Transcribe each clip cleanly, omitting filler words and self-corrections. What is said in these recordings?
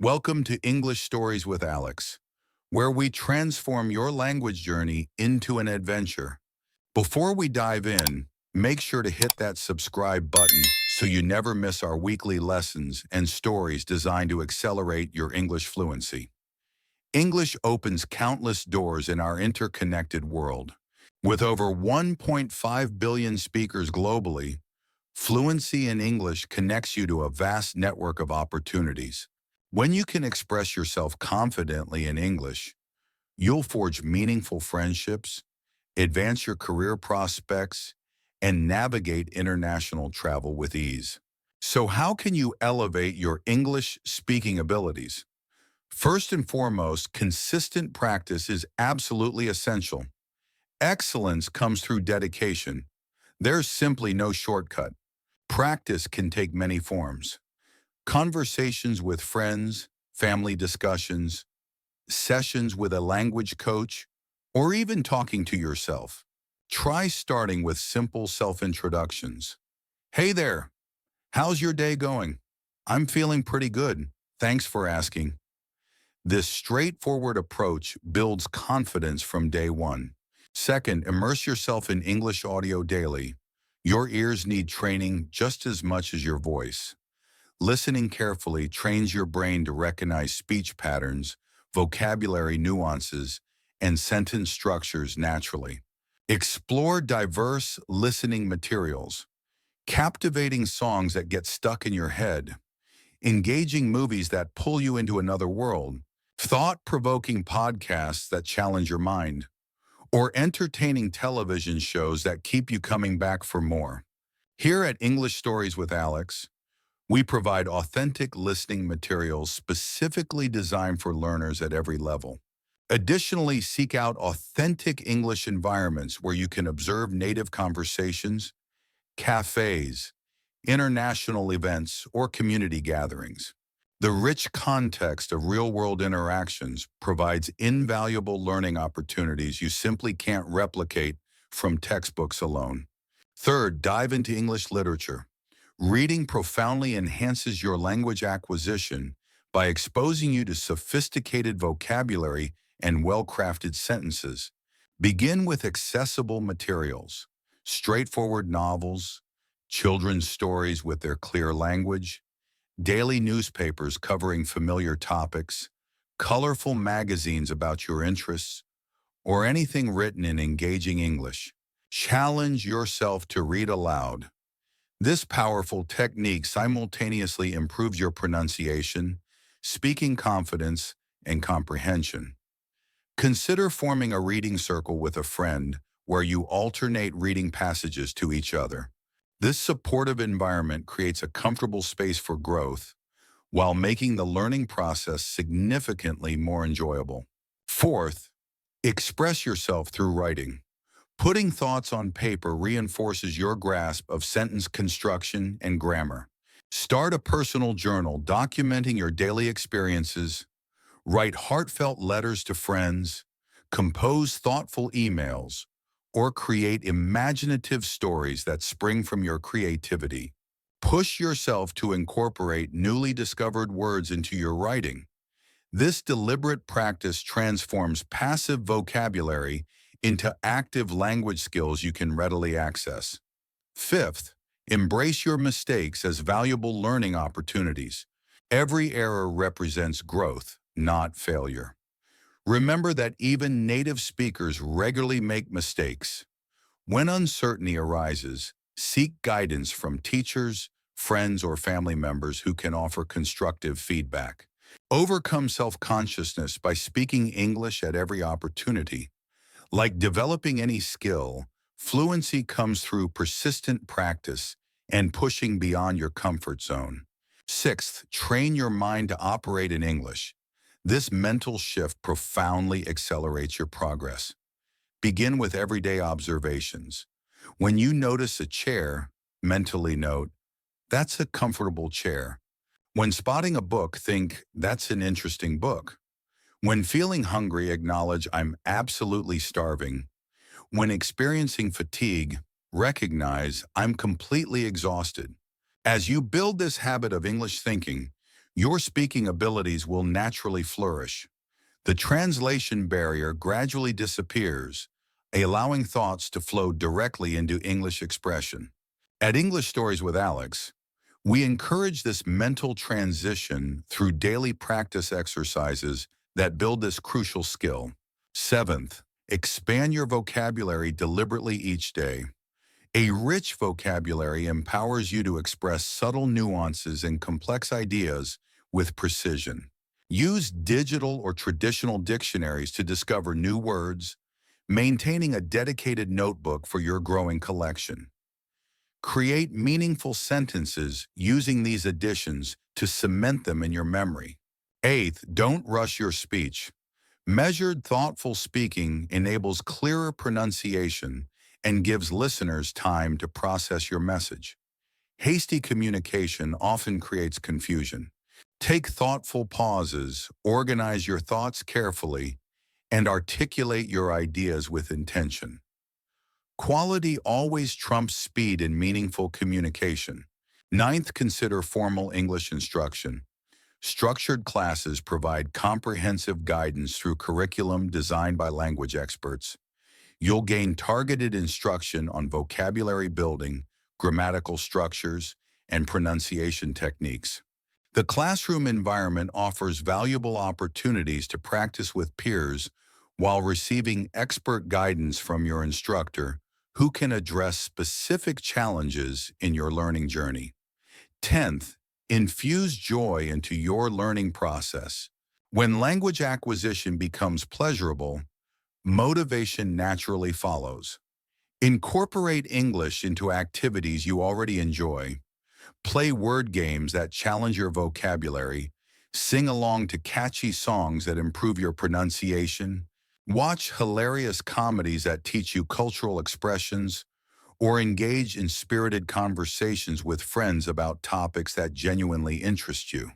Welcome to English Stories with Alex, where we transform your language journey into an adventure. Before we dive in, make sure to hit that subscribe button so you never miss our weekly lessons and stories designed to accelerate your English fluency. English opens countless doors in our interconnected world. With over 1.5 billion speakers globally, fluency in English connects you to a vast network of opportunities. When you can express yourself confidently in English, you'll forge meaningful friendships, advance your career prospects, and navigate international travel with ease. So how can you elevate your English speaking abilities? First and foremost, consistent practice is absolutely essential. Excellence comes through dedication. There's simply no shortcut. Practice can take many forms. Conversations with friends, family discussions, sessions with a language coach, or even talking to yourself. Try starting with simple self-introductions. Hey there, how's your day going? I'm feeling pretty good. Thanks for asking. This straightforward approach builds confidence from day one. Second, immerse yourself in English audio daily. Your ears need training just as much as your voice. Listening carefully trains your brain to recognize speech patterns, vocabulary nuances, and sentence structures naturally. Explore diverse listening materials, captivating songs that get stuck in your head, engaging movies that pull you into another world, thought-provoking podcasts that challenge your mind, or entertaining television shows that keep you coming back for more. Here at English Stories with Alex, we provide authentic listening materials specifically designed for learners at every level. Additionally, seek out authentic English environments where you can observe native conversations, cafes, international events, or community gatherings. The rich context of real-world interactions provides invaluable learning opportunities you simply can't replicate from textbooks alone. Third, dive into English literature. Reading profoundly enhances your language acquisition by exposing you to sophisticated vocabulary and well-crafted sentences. Begin with accessible materials, straightforward novels, children's stories with their clear language, daily newspapers covering familiar topics, colorful magazines about your interests, or anything written in engaging English. Challenge yourself to read aloud. This powerful technique simultaneously improves your pronunciation, speaking confidence, and comprehension. Consider forming a reading circle with a friend where you alternate reading passages to each other. This supportive environment creates a comfortable space for growth while making the learning process significantly more enjoyable. Fourth, express yourself through writing. Putting thoughts on paper reinforces your grasp of sentence construction and grammar. Start a personal journal documenting your daily experiences, write heartfelt letters to friends, compose thoughtful emails, or create imaginative stories that spring from your creativity. Push yourself to incorporate newly discovered words into your writing. This deliberate practice transforms passive vocabulary into active language skills you can readily access. Fifth, embrace your mistakes as valuable learning opportunities. Every error represents growth, not failure. Remember that even native speakers regularly make mistakes. When uncertainty arises, seek guidance from teachers, friends, or family members who can offer constructive feedback. Overcome self-consciousness by speaking English at every opportunity. Like developing any skill, fluency comes through persistent practice and pushing beyond your comfort zone. Sixth, train your mind to operate in English. This mental shift profoundly accelerates your progress. Begin with everyday observations. When you notice a chair, mentally note, that's a comfortable chair. When spotting a book, think, that's an interesting book. When feeling hungry, acknowledge, I'm absolutely starving. When experiencing fatigue, recognize, I'm completely exhausted. As you build this habit of English thinking, your speaking abilities will naturally flourish. The translation barrier gradually disappears, allowing thoughts to flow directly into English expression. At English Stories with Alex, we encourage this mental transition through daily practice exercises that build this crucial skill. Seventh, expand your vocabulary deliberately each day. A rich vocabulary empowers you to express subtle nuances and complex ideas with precision. Use digital or traditional dictionaries to discover new words, maintaining a dedicated notebook for your growing collection. Create meaningful sentences using these additions to cement them in your memory. Eighth, don't rush your speech. Measured, thoughtful speaking enables clearer pronunciation and gives listeners time to process your message. Hasty communication often creates confusion. Take thoughtful pauses, organize your thoughts carefully, and articulate your ideas with intention. Quality always trumps speed in meaningful communication. Ninth, consider formal English instruction. Structured classes provide comprehensive guidance through curriculum designed by language experts. You'll gain targeted instruction on vocabulary building, grammatical structures, and pronunciation techniques. The classroom environment offers valuable opportunities to practice with peers while receiving expert guidance from your instructor who can address specific challenges in your learning journey. 10th, infuse joy into your learning process. When language acquisition becomes pleasurable, motivation naturally follows. Incorporate English into activities you already enjoy. Play word games that challenge your vocabulary. Sing along to catchy songs that improve your pronunciation. Watch hilarious comedies that teach you cultural expressions, or engage in spirited conversations with friends about topics that genuinely interest you.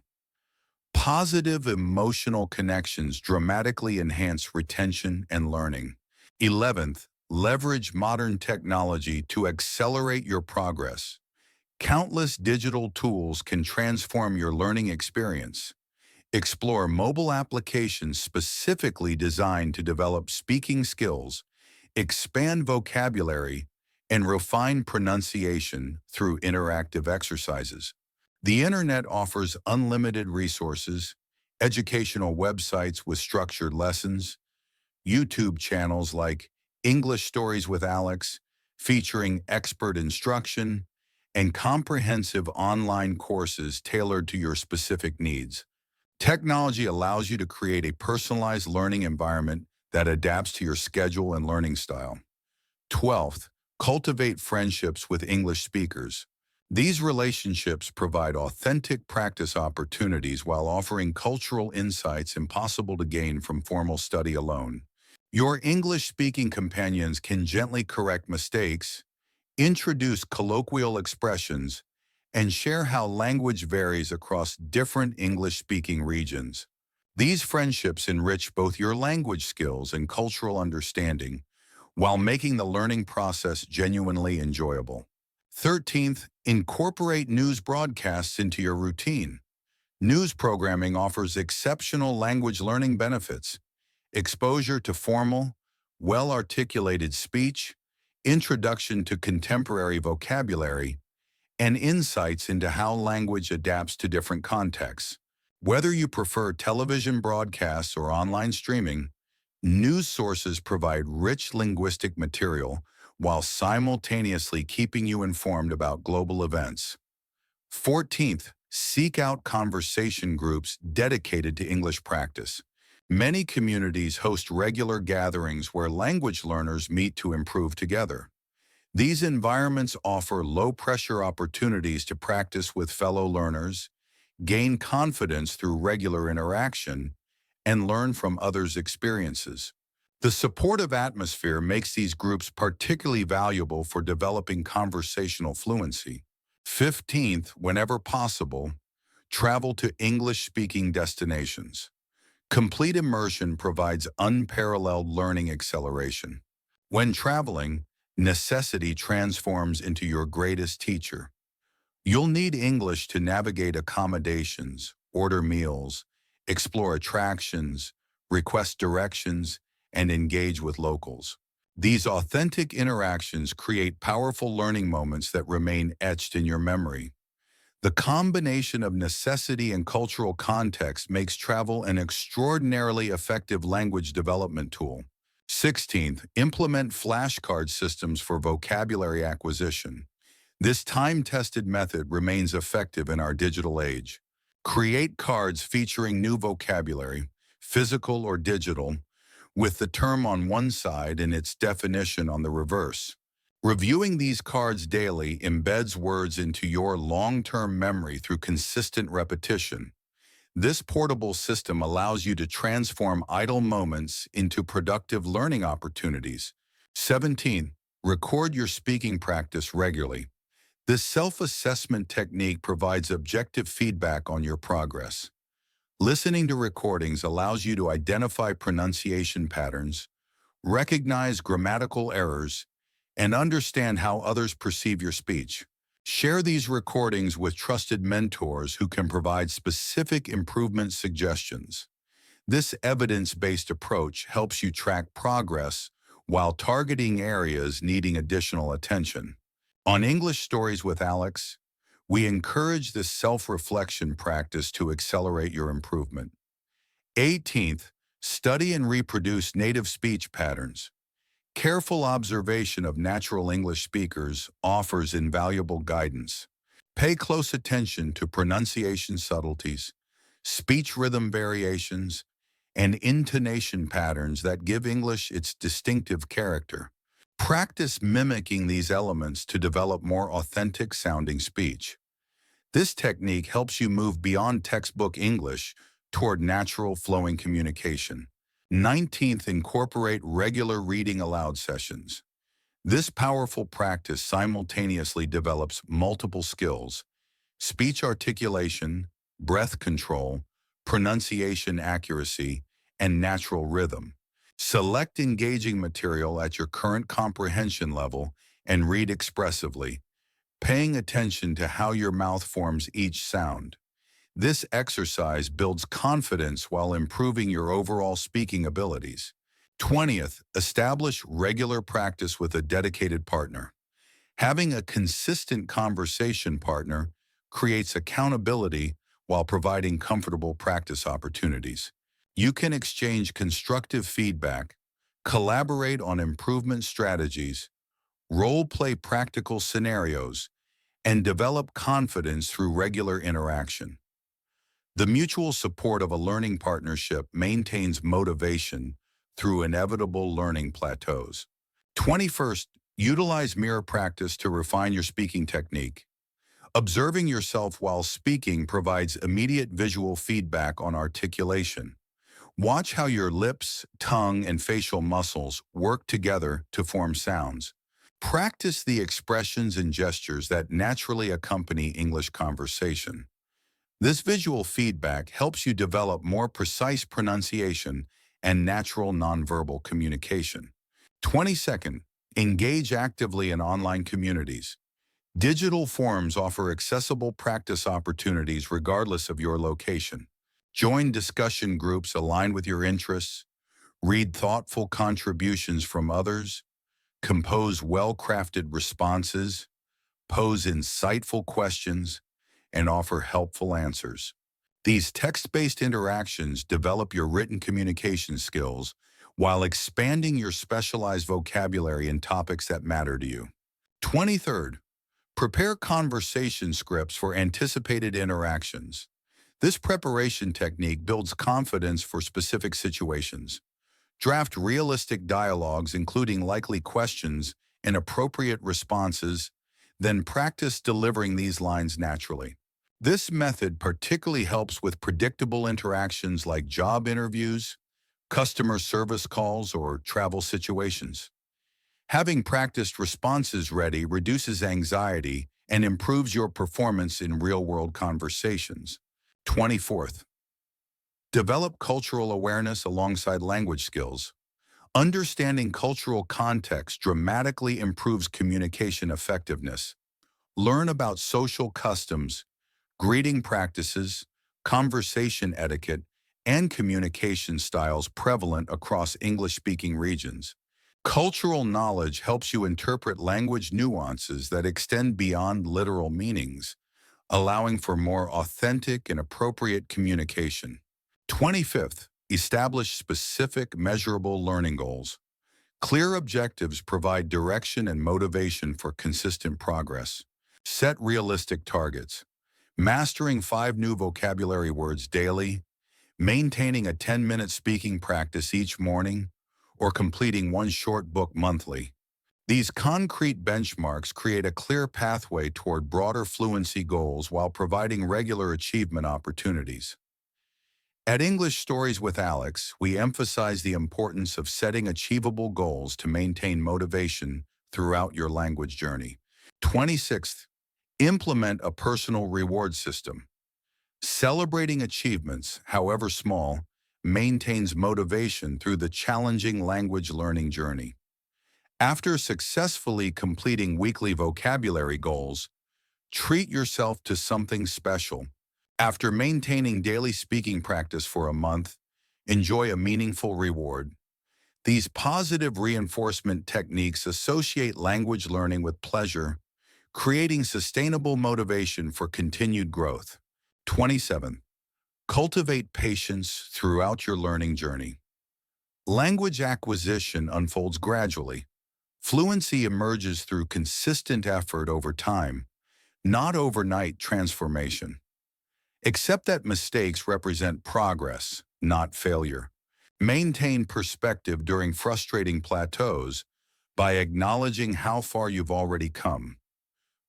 Positive emotional connections dramatically enhance retention and learning. 11th, leverage modern technology to accelerate your progress. Countless digital tools can transform your learning experience. Explore mobile applications specifically designed to develop speaking skills, expand vocabulary, and refine pronunciation through interactive exercises. The internet offers unlimited resources, educational websites with structured lessons, YouTube channels like English Stories with Alex, featuring expert instruction, and comprehensive online courses tailored to your specific needs. Technology allows you to create a personalized learning environment that adapts to your schedule and learning style. 12th, cultivate friendships with English speakers. These relationships provide authentic practice opportunities while offering cultural insights impossible to gain from formal study alone. Your English-speaking companions can gently correct mistakes, introduce colloquial expressions, and share how language varies across different English-speaking regions. These friendships enrich both your language skills and cultural understanding, while making the learning process genuinely enjoyable. 13th, incorporate news broadcasts into your routine. News programming offers exceptional language learning benefits, exposure to formal, well-articulated speech, introduction to contemporary vocabulary, and insights into how language adapts to different contexts. Whether you prefer television broadcasts or online streaming, news sources provide rich linguistic material while simultaneously keeping you informed about global events. 14th, seek out conversation groups dedicated to English practice. Many communities host regular gatherings where language learners meet to improve together. These environments offer low-pressure opportunities to practice with fellow learners, gain confidence through regular interaction, and learn from others' experiences. The supportive atmosphere makes these groups particularly valuable for developing conversational fluency. 15th, whenever possible, travel to English-speaking destinations. Complete immersion provides unparalleled learning acceleration. When traveling, necessity transforms into your greatest teacher. You'll need English to navigate accommodations, order meals, explore attractions, request directions, and engage with locals. These authentic interactions create powerful learning moments that remain etched in your memory. The combination of necessity and cultural context makes travel an extraordinarily effective language development tool. 16th, implement flashcard systems for vocabulary acquisition. This time-tested method remains effective in our digital age. Create cards featuring new vocabulary, physical or digital, with the term on one side and its definition on the reverse. Reviewing these cards daily embeds words into your long-term memory through consistent repetition. This portable system allows you to transform idle moments into productive learning opportunities. 17. Record your speaking practice regularly. This self-assessment technique provides objective feedback on your progress. Listening to recordings allows you to identify pronunciation patterns, recognize grammatical errors, and understand how others perceive your speech. Share these recordings with trusted mentors who can provide specific improvement suggestions. This evidence-based approach helps you track progress while targeting areas needing additional attention. On English Stories with Alex, we encourage this self-reflection practice to accelerate your improvement. 18th, study and reproduce native speech patterns. Careful observation of natural English speakers offers invaluable guidance. Pay close attention to pronunciation subtleties, speech rhythm variations, and intonation patterns that give English its distinctive character. Practice mimicking these elements to develop more authentic sounding speech. This technique helps you move beyond textbook English toward natural flowing communication. 19th, incorporate regular reading aloud sessions. This powerful practice simultaneously develops multiple skills: speech articulation, breath control, pronunciation accuracy, and natural rhythm. Select engaging material at your current comprehension level and read expressively, paying attention to how your mouth forms each sound. This exercise builds confidence while improving your overall speaking abilities. 20th, establish regular practice with a dedicated partner. Having a consistent conversation partner creates accountability while providing comfortable practice opportunities. You can exchange constructive feedback, collaborate on improvement strategies, role-play practical scenarios, and develop confidence through regular interaction. The mutual support of a learning partnership maintains motivation through inevitable learning plateaus. 21st, utilize mirror practice to refine your speaking technique. Observing yourself while speaking provides immediate visual feedback on articulation. Watch how your lips, tongue, and facial muscles work together to form sounds. Practice the expressions and gestures that naturally accompany English conversation. This visual feedback helps you develop more precise pronunciation and natural nonverbal communication. 22nd, engage actively in online communities. Digital forums offer accessible practice opportunities regardless of your location. Join discussion groups aligned with your interests, read thoughtful contributions from others, compose well-crafted responses, pose insightful questions, and offer helpful answers. These text-based interactions develop your written communication skills while expanding your specialized vocabulary in topics that matter to you. 23rd, prepare conversation scripts for anticipated interactions. This preparation technique builds confidence for specific situations. Draft realistic dialogues including likely questions and appropriate responses, then practice delivering these lines naturally. This method particularly helps with predictable interactions like job interviews, customer service calls, or travel situations. Having practiced responses ready reduces anxiety and improves your performance in real-world conversations. 24th, develop cultural awareness alongside language skills. Understanding cultural context dramatically improves communication effectiveness. Learn about social customs, greeting practices, conversation etiquette, and communication styles prevalent across English-speaking regions. Cultural knowledge helps you interpret language nuances that extend beyond literal meanings, allowing for more authentic and appropriate communication. 25th, establish specific, measurable learning goals. Clear objectives provide direction and motivation for consistent progress. Set realistic targets. Mastering 5 new vocabulary words daily, maintaining a 10-minute speaking practice each morning, or completing one short book monthly. These concrete benchmarks create a clear pathway toward broader fluency goals while providing regular achievement opportunities. At English Stories with Alex, we emphasize the importance of setting achievable goals to maintain motivation throughout your language journey. 26th, implement a personal reward system. Celebrating achievements, however small, maintains motivation through the challenging language learning journey. After successfully completing weekly vocabulary goals, treat yourself to something special. After maintaining daily speaking practice for a month, enjoy a meaningful reward. These positive reinforcement techniques associate language learning with pleasure, creating sustainable motivation for continued growth. 27. Cultivate patience throughout your learning journey. Language acquisition unfolds gradually. Fluency emerges through consistent effort over time, not overnight transformation. Accept that mistakes represent progress, not failure. Maintain perspective during frustrating plateaus by acknowledging how far you've already come.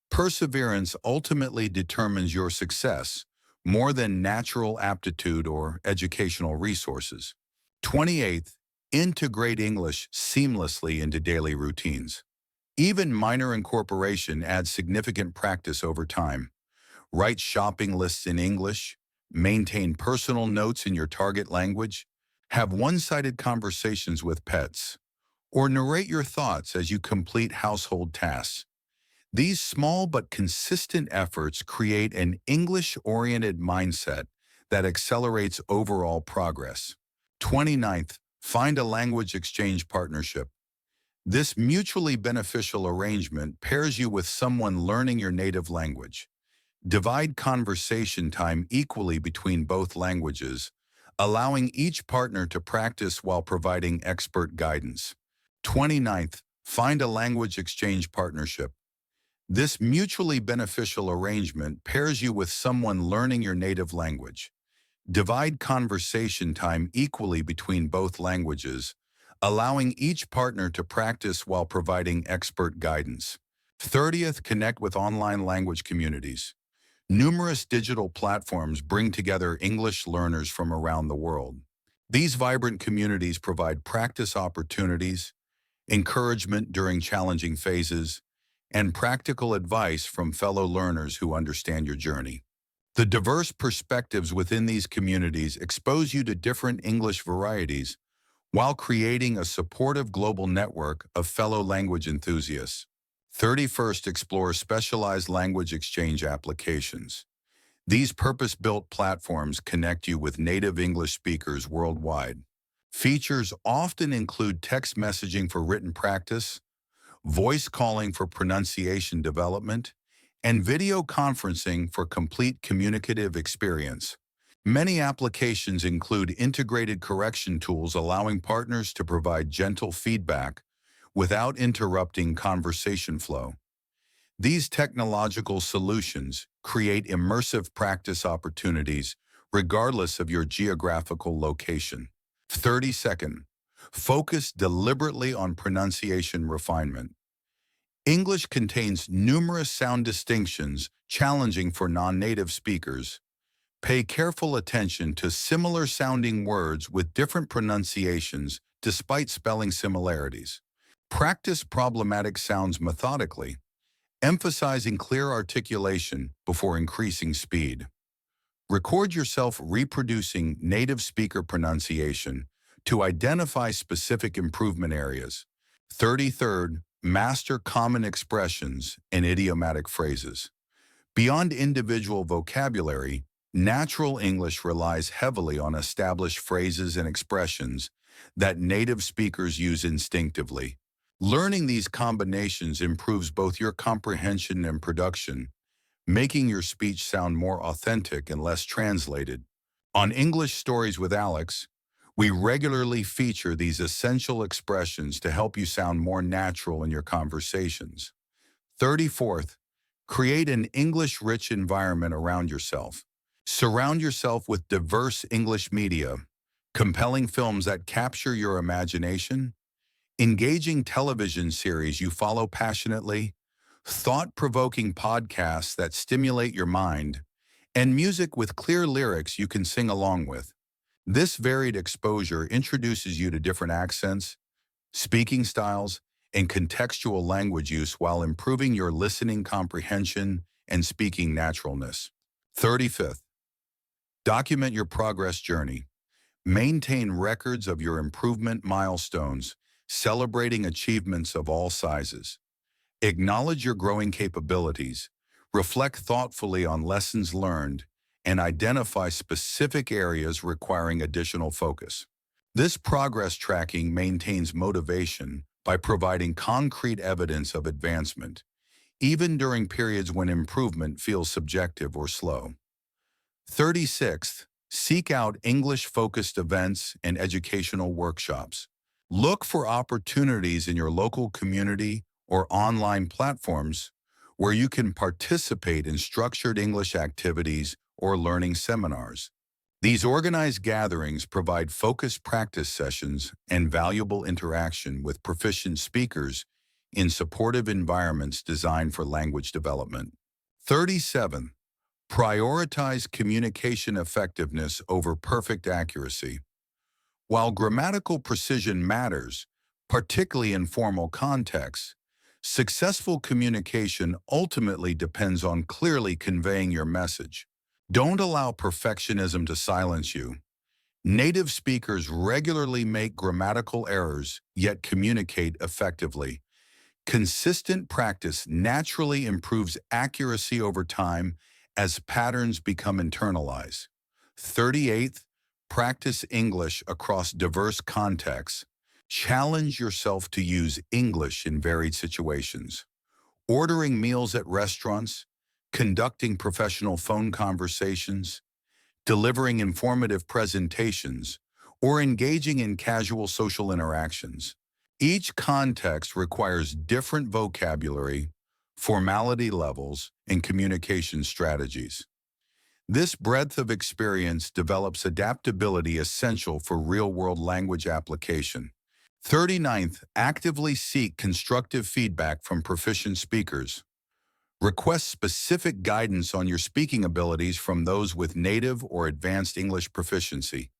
Perseverance ultimately determines your success more than natural aptitude or educational resources. 28th, integrate English seamlessly into daily routines. Even minor incorporation adds significant practice over time. Write shopping lists in English, maintain personal notes in your target language, have one-sided conversations with pets, or narrate your thoughts as you complete household tasks. These small but consistent efforts create an English-oriented mindset that accelerates overall progress. 29th, find a language exchange partnership. This mutually beneficial arrangement pairs you with someone learning your native language. Divide conversation time equally between both languages, allowing each partner to practice while providing expert guidance. 29th, find a language exchange partnership. This mutually beneficial arrangement pairs you with someone learning your native language. Divide conversation time equally between both languages, allowing each partner to practice while providing expert guidance. 30th, connect with online language communities. Numerous digital platforms bring together English learners from around the world. These vibrant communities provide practice opportunities, encouragement during challenging phases, and practical advice from fellow learners who understand your journey. The diverse perspectives within these communities expose you to different English varieties while creating a supportive global network of fellow language enthusiasts. 31st, explore specialized language exchange applications. These purpose-built platforms connect you with native English speakers worldwide. Features often include text messaging for written practice, voice calling for pronunciation development, and video conferencing for complete communicative experience. Many applications include integrated correction tools allowing partners to provide gentle feedback without interrupting conversation flow. These technological solutions create immersive practice opportunities regardless of your geographical location. 32nd, focus deliberately on pronunciation refinement. English contains numerous sound distinctions challenging for non-native speakers. Pay careful attention to similar sounding words with different pronunciations despite spelling similarities. Practice problematic sounds methodically, emphasizing clear articulation before increasing speed. Record yourself reproducing native speaker pronunciation to identify specific improvement areas. 33rd, master common expressions and idiomatic phrases. Beyond individual vocabulary, Natural English relies heavily on established phrases and expressions that native speakers use instinctively. Learning these combinations improves both your comprehension and production, making your speech sound more authentic and less translated. On English Stories with Alex, we regularly feature these essential expressions to help you sound more natural in your conversations. 34th, create an English-rich environment around yourself. Surround yourself with diverse English media, compelling films that capture your imagination, engaging television series you follow passionately, thought-provoking podcasts that stimulate your mind, and music with clear lyrics you can sing along with. This varied exposure introduces you to different accents, speaking styles, and contextual language use while improving your listening comprehension and speaking naturalness. 35th, document your progress journey. Maintain records of your improvement milestones, celebrating achievements of all sizes. Acknowledge your growing capabilities, reflect thoughtfully on lessons learned, and identify specific areas requiring additional focus. This progress tracking maintains motivation by providing concrete evidence of advancement, even during periods when improvement feels subjective or slow. 36th, seek out English-focused events and educational workshops. Look for opportunities in your local community or online platforms where you can participate in structured English activities or learning seminars. These organized gatherings provide focused practice sessions and valuable interaction with proficient speakers in supportive environments designed for language development. 37. Prioritize communication effectiveness over perfect accuracy. While grammatical precision matters, particularly in formal contexts, successful communication ultimately depends on clearly conveying your message. Don't allow perfectionism to silence you. Native speakers regularly make grammatical errors, yet communicate effectively. Consistent practice naturally improves accuracy over time as patterns become internalized. 38th, practice English across diverse contexts. Challenge yourself to use English in varied situations. Ordering meals at restaurants, conducting professional phone conversations, delivering informative presentations, or engaging in casual social interactions. Each context requires different vocabulary, formality levels, and communication strategies. This breadth of experience develops adaptability essential for real-world language application. 39th, actively seek constructive feedback from proficient speakers. Request specific guidance on your speaking abilities from those with native or advanced English proficiency.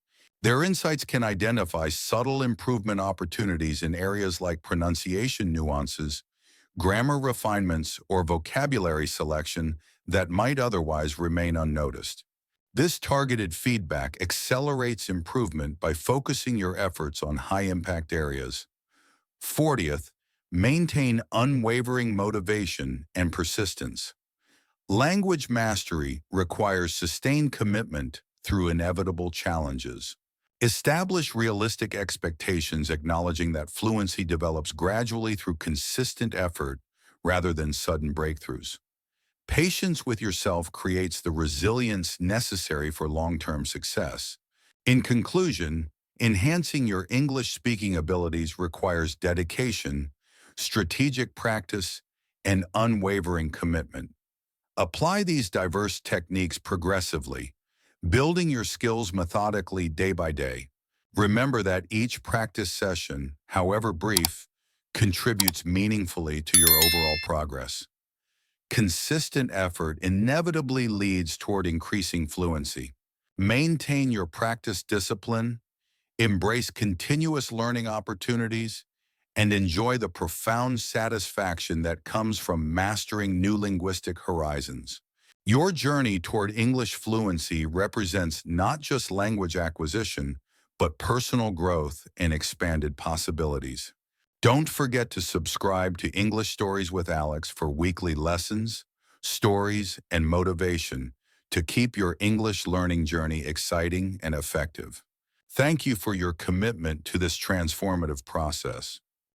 Their insights can identify subtle improvement opportunities in areas like pronunciation nuances, grammar refinements, or vocabulary selection that might otherwise remain unnoticed. This targeted feedback accelerates improvement by focusing your efforts on high-impact areas. 40th, maintain unwavering motivation and persistence. Language mastery requires sustained commitment through inevitable challenges. Establish realistic expectations, acknowledging that fluency develops gradually through consistent effort rather than sudden breakthroughs. Patience with yourself creates the resilience necessary for long-term success. In conclusion, enhancing your English speaking abilities requires dedication, strategic practice, and unwavering commitment. Apply these diverse techniques progressively, building your skills methodically day by day. Remember that each practice session, however brief, contributes meaningfully to your overall progress. Consistent effort inevitably leads toward increasing fluency. Maintain your practice discipline, embrace continuous learning opportunities, and enjoy the profound satisfaction that comes from mastering new linguistic horizons. Your journey toward English fluency represents not just language acquisition, but personal growth and expanded possibilities. Don't forget to subscribe to English Stories with Alex for weekly lessons, stories, and motivation to keep your English learning journey exciting and effective. Thank you for your commitment to this transformative process.